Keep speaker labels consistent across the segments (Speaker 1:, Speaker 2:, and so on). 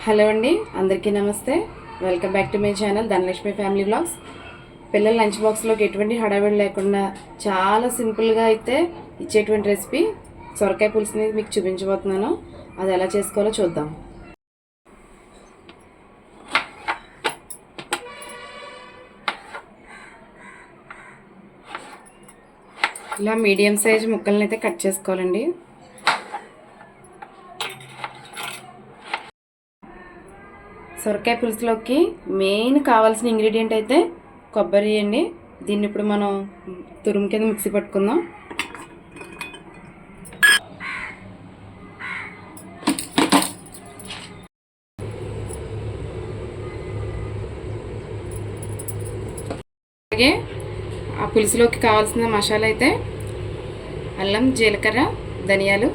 Speaker 1: Hello అండి, అందరికీ నమస్తే. Welcome back to my channel Dhanalakshmi family vlogs. పిల్లల లంచ్ బాక్స్లోకి ఎటువంటి హడావిడి లేకుండా చాలా సింపుల్గా అయితే ఇచ్చేటువంటి రెసిపీ సొరకాయ పులుసుని మీకు చూపించబోతున్నాను. అది ఎలా చేసుకోవాలో చూద్దాం. ఇలా మీడియం సైజ్ ముక్కలను అయితే కట్ చేసుకోవాలండి. సొరకాయ పులుసులోకి మెయిన్ కావాల్సిన ఇంగ్రీడియంట్ అయితే కొబ్బరి అండి. దీన్ని ఇప్పుడు మనం తురుము కింద మిక్సీ పట్టుకుందాం. అలాగే ఆ పులుసులోకి కావాల్సిన మసాలా అయితే అల్లం, జీలకర్ర, ధనియాలు,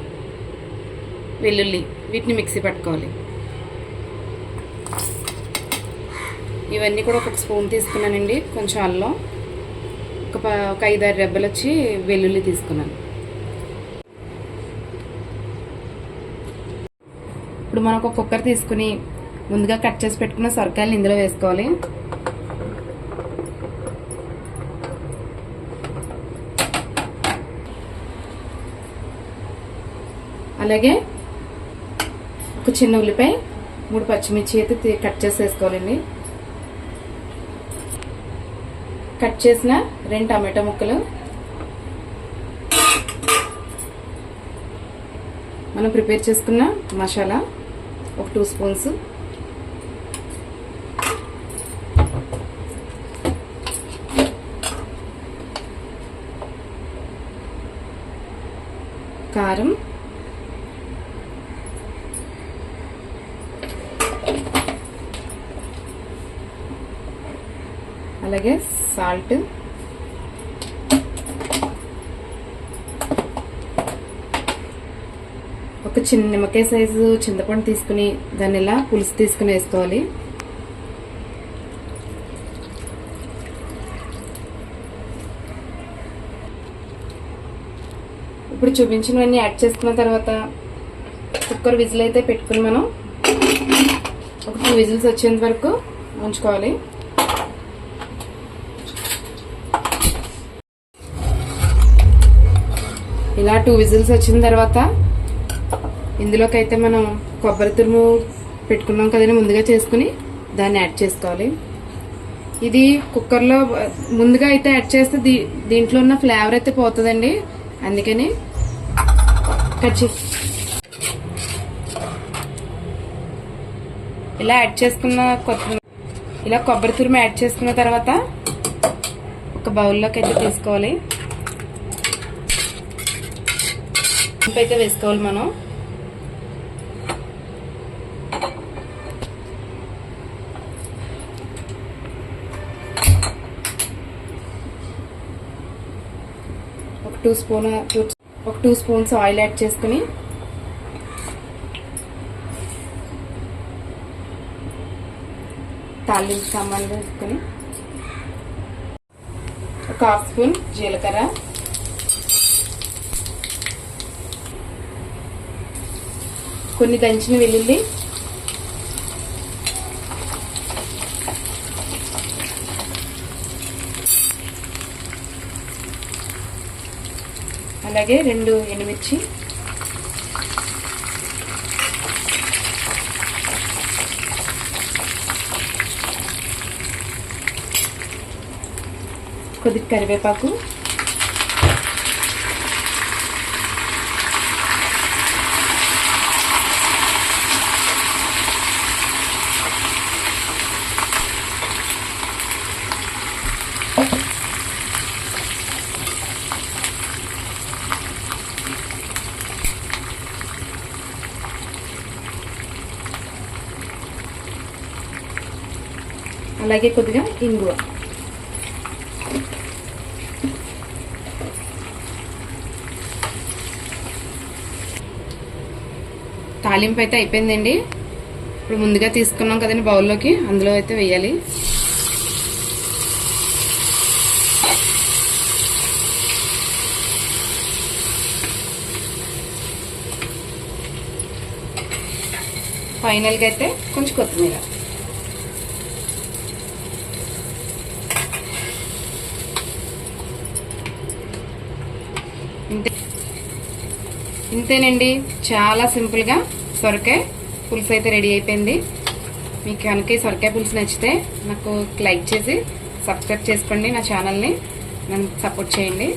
Speaker 1: వెల్లుల్లి, వీటిని మిక్సీ పట్టుకోవాలి. ఇవన్నీ కూడా ఒక స్పూన్ తీసుకున్నానండి. కొంచెం అల్లం, ఒక 5-6 రెబ్బలు వచ్చి వెల్లుల్లి తీసుకున్నాను. ఇప్పుడు మనం ఒక కుక్కర్ తీసుకుని ముందుగా కట్ చేసి పెట్టుకున్న సొరకాయలు ఇందులో వేసుకోవాలి. అలాగే ఒక చిన్న ఉల్లిపాయ, 3 పచ్చిమిర్చి అయితే కట్ చేసి వేసుకోవాలండి. కట్ చేసిన 2 టమాటా ముక్కలు, మనం ప్రిపేర్ చేసుకున్న మసాలా ఒక 2 స్పూన్స్, కారం, అలాగే సాల్ట్, ఒక చిన్న నిమ్మకాయ సైజు చింతపండు తీసుకుని దాన్ని ఇలా పులుసు తీసుకుని వేసుకోవాలి. ఇప్పుడు చూపించినవన్నీ యాడ్ చేసుకున్న తర్వాత కుక్కర్ విజిల్ అయితే పెట్టుకుని మనం ఒక 2 విజిల్స్ వచ్చేంత వరకు ఉంచుకోవాలి. ఇలా 2 విజిల్స్ వచ్చిన తర్వాత ఇందులోకి అయితే మనం కొబ్బరి తురుము పెట్టుకున్నాం కదండి, ముందుగా చేసుకుని దాన్ని యాడ్ చేసుకోవాలి. ఇది కుక్కర్లో ముందుగా అయితే యాడ్ చేస్తే దీంట్లో ఉన్న ఫ్లేవర్ అయితే పోతుందండి. అందుకని ఇలా యాడ్ చేసుకున్న ఇలా కొబ్బరి తురుము యాడ్ చేసుకున్న తర్వాత ఒక బౌల్లోకి అయితే తీసుకోవాలి. అయితే వేసుకోవాలి. మనం ఒక 2 స్పూన్స్ ఆయిల్ యాడ్ చేసుకుని తాలింపు సామాన్లు వేసుకుని ఒక 1/2 స్పూన్ జీలకర్ర, కొన్ని దంచిన వెల్లుల్లి, అలాగే 2 ఎండుమిర్చి, కొద్ది కరివేపాకు, అలాగే కొద్దిగా ఇంగువ. తాలింపు అయితే అయిపోయిందండి. ఇప్పుడు ముందుగా తీసుకున్నాం కదండి బౌల్లోకి, అందులో అయితే వేయాలి. ఫైనల్గా అయితే కొంచెం కొత్తిమీర. ఇంతేనండి, చాలా సింపుల్గా సొరకాయ పులుసు అయితే రెడీ అయిపోయింది. మీకు కనుక ఈ సొరకాయ పులుసు నచ్చితే నాకు లైక్ చేసి సబ్స్క్రైబ్ చేసుకోండి, నా ఛానల్ని నన్ను సపోర్ట్ చేయండి.